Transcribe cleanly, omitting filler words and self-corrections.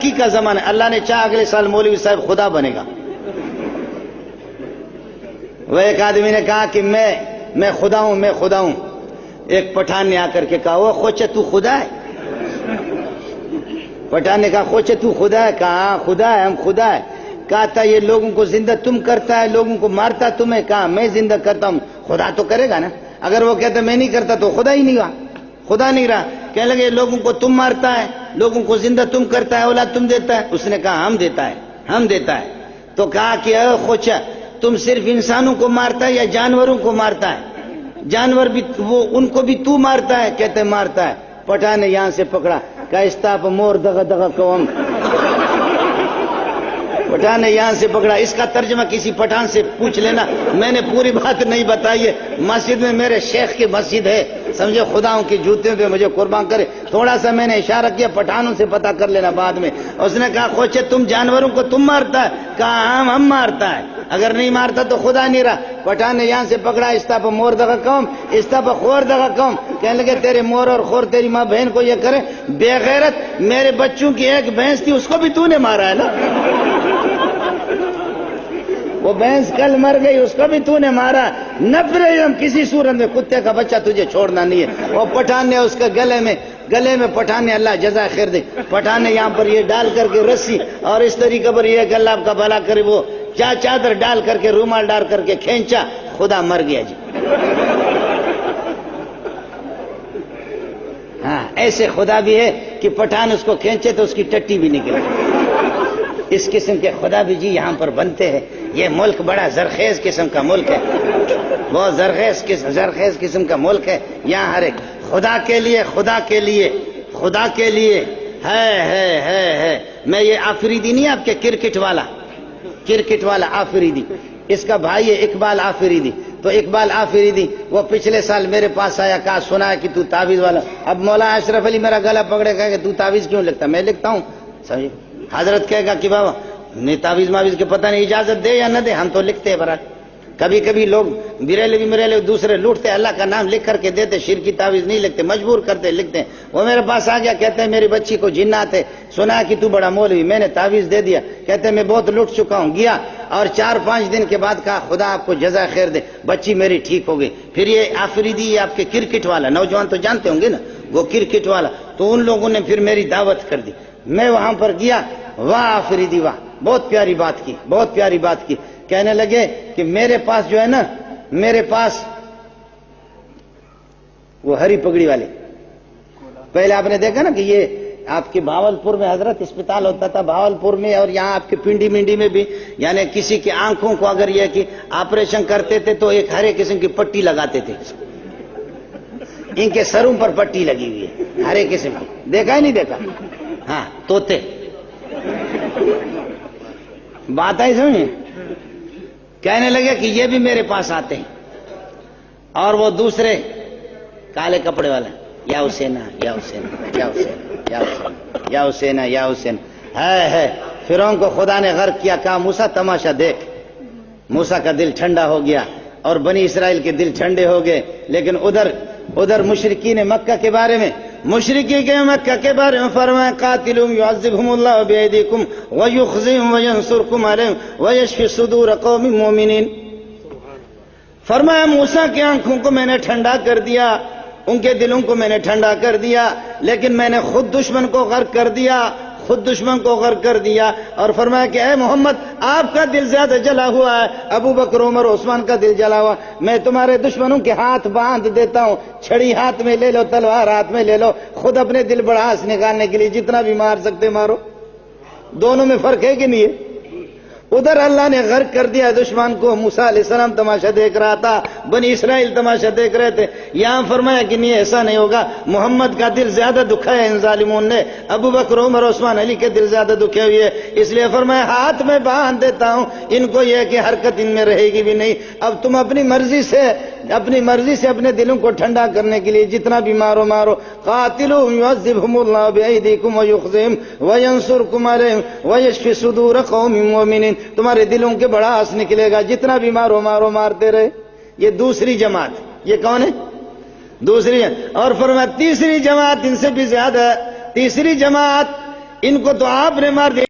ترقی کا زمانہ ہے. اللہ نے چاہا اگلے سال مولوی صاحب خدا بنے گا. وہ ایک آدمی نے کہا کہ میں خدا ہوں، میں خدا ہوں. ایک پٹھان نے آ کر کے کہا وہ خوچے تو خدا ہے؟ پٹھان نے کہا خوچے تو خدا ہے؟ کہا ہاں خدا ہے، ہم خدا ہے. کہا تھا یہ لوگوں کو زندہ تم کرتا ہے، لوگوں کو مارتا تمہیں. کہا میں زندہ کرتا ہوں، خدا تو کرے گا نا. اگر وہ کہتا میں نہیں کرتا تو خدا ہی نہیں ہوا، خدا نہیں رہا. کہنے لگے لوگوں کو تم مارتا ہے، لوگوں کو زندہ تم کرتا ہے، اولاد تم دیتا ہے. اس نے کہا ہم دیتا ہے، ہم دیتا ہے. تو کہا کہ اے خوچا تم صرف انسانوں کو مارتا ہے یا جانوروں کو مارتا ہے؟ جانور بھی وہ ان کو بھی تو مارتا ہے؟ کہتے مارتا ہے. پٹھان نے یہاں سے پکڑا، کہا استاپ مور دغا دغا قوم. پٹھان نے یہاں سے پکڑا. اس کا ترجمہ کسی پٹھان سے پوچھ لینا، میں نے پوری بات نہیں بتائی ہے. مسجد میں میرے شیخ کی مسجد ہے، سمجھے، خداؤں کی جوتیوں پہ مجھے قربان کرے. تھوڑا سا میں نے اشارہ کیا، پٹھانوں سے پتہ کر لینا بعد میں. اس نے کہا خوچے تم جانوروں کو تم مارتا ہے؟ کہا ہم مارتا ہے، اگر نہیں مارتا تو خدا نہیں رہا. پٹھان نے یہاں سے پکڑا، استاپ مور دغا قوم، استاپ خور دغا قوم. کہنے لگے تیرے مور اور خور تیری ماں بہن کو یہ کرے بے غیرت، میرے بچوں کی ایک بھینس تھی اس کو بھی تو نے مارا ہے نا. وہ بھینس کل مر گئی، اس کو بھی تو نے مارا. نفرت ہم کسی صورت میں کتے کا بچہ تجھے چھوڑنا نہیں ہے. وہ پٹھان نے اس کے گلے میں پٹھان نے، اللہ جزا خیر دے، پٹھان نے یہاں پر یہ ڈال کر کے رسی اور اس طریقے پر یہ کہ اللہ آپ کا بھلا کرے، وہ چادر ڈال کر کے رومال ڈال کر کے کھینچا، خدا مر گیا جی. ہاں ایسے خدا بھی ہے کہ پٹھان اس کو کھینچے تو اس کی ٹٹی بھی نکلے. اس قسم کے خدا بھی جی یہاں پر بنتے ہیں. یہ ملک بڑا زرخیز قسم کا ملک ہے، بہت زرخیز قسم کا ملک ہے. یہاں ہر ایک خدا کے لیے ہے. میں یہ آفریدی نہیں، آپ کے کرکٹ والا آفریدی، اس کا بھائی ہے اقبال آفریدی. تو اقبال آفریدی وہ پچھلے سال میرے پاس آیا، کہا سنا ہے کہ تو تعویذ والا. اب مولا اشرف علی میرا گلا پکڑے کہا کہ تو تعویذ کیوں لکھتا؟ میں لکھتا ہوں. سمجھے، حضرت کہے گا کہ بابا نہیں تعویذ ماویذ کے پتہ نہیں اجازت دے یا نہ دے، ہم تو لکھتے ہیں برات. کبھی لوگ میرے دوسرے لوٹتے، اللہ کا نام لکھ کر کے دیتے، شرک کی تعویذ نہیں لکھتے، مجبور کرتے لکھتے ہیں. وہ میرے پاس آ گیا، کہتے ہیں میری بچی کو جنات ہے، سنا کہ تو بڑا مولوی، میں نے تعویذ دے دیا. کہتے ہیں میں بہت لٹ چکا ہوں. گیا اور 4-5 دن کے بعد کہا خدا آپ کو جزا خیر دے، بچی میری ٹھیک ہو گئی. پھر یہ آفریدی آپ کے کرکٹ والا، نوجوان تو جانتے ہوں گے نا، وہ کرکٹ والا، تو ان لوگوں نے پھر میری دعوت کر دی. میں وہاں پر گیا، واہ آفریدی واہ، بہت پیاری بات کی. کہنے لگے کہ میرے پاس جو ہے نا، میرے پاس وہ ہری پگڑی والے، پہلے آپ نے دیکھا نا کہ یہ آپ کے بھاولپور میں حضرت اسپتال ہوتا تھا، بھاولپور میں، اور یہاں آپ کے پنڈی منڈی میں بھی، یعنی کسی کی آنکھوں کو اگر یہ کہ آپریشن کرتے تھے تو ایک ہرے قسم کی پٹی لگاتے تھے. ان کے سروں پر پٹی لگی ہوئی ہے ہرے قسم کی، دیکھا ہی نہیں دیکھا؟ ہاں توتے. بات آئی سمجھے؟ کہنے لگے کہ یہ بھی میرے پاس آتے ہیں. اور وہ دوسرے کالے کپڑے والے، یا حسین ہے. فرعون کو خدا نے غرق کیا، کہا موسیٰ تماشا دیکھ. موسیٰ کا دل ٹھنڈا ہو گیا اور بنی اسرائیل کے دل ٹھنڈے ہو گئے. لیکن ادھر مشرکین مکہ کے بارے میں فرمایا قاتلهم يعذبهم الله بأيديكم ويخزيهم وينصركم عليهم ويشفي صدور قوم مؤمنين. فرمایا موسیٰ کی آنکھوں کو میں نے ٹھنڈا کر دیا، ان کے دلوں کو میں نے ٹھنڈا کر دیا، لیکن میں نے خود دشمن کو غرق کر دیا. اور فرمایا کہ اے محمد آپ کا دل زیادہ جلا ہوا ہے، ابو بکر عمر عثمان کا دل جلا ہوا. میں تمہارے دشمنوں کے ہاتھ باندھ دیتا ہوں، چھڑی ہاتھ میں لے لو، تلوار ہاتھ میں لے لو، خود اپنے دل بڑھاس نکالنے کے لیے جتنا بھی مار سکتے مارو. دونوں میں فرق ہے کہ نہیں ہے؟ ادھر اللہ نے غرق کر دیا دشمن کو، موسیٰ علیہ السلام تماشا دیکھ رہا تھا، بنی اسرائیل تماشا دیکھ رہے تھے. یہاں فرمایا کہ نہیں ایسا نہیں ہوگا، محمد کا دل زیادہ دکھا ہے ان ظالموں نے، ابو بکر عمر عثمان علی کے دل زیادہ دکھے ہوئے ہے، اس لیے فرمایا ہاتھ میں باندھ دیتا ہوں، ان کو یہ کہ حرکت ان میں رہے گی بھی نہیں. اب تم اپنی مرضی سے اپنے دلوں کو ٹھنڈا کرنے کے لیے جتنا بھی مارو. قاتلوا يعذبهم الله بأيديكم ويخزيهم وينصركم عليهم ويشفي صدور قوم مؤمنين. تمہارے دلوں کے بڑاس نکلے گا، جتنا بھی مارو مارتے رہے. یہ دوسری جماعت، یہ کون ہے؟ دوسری. اور فرمایا تیسری جماعت ان سے بھی زیادہ، تیسری جماعت ان کو تو آپ نے مار دیا.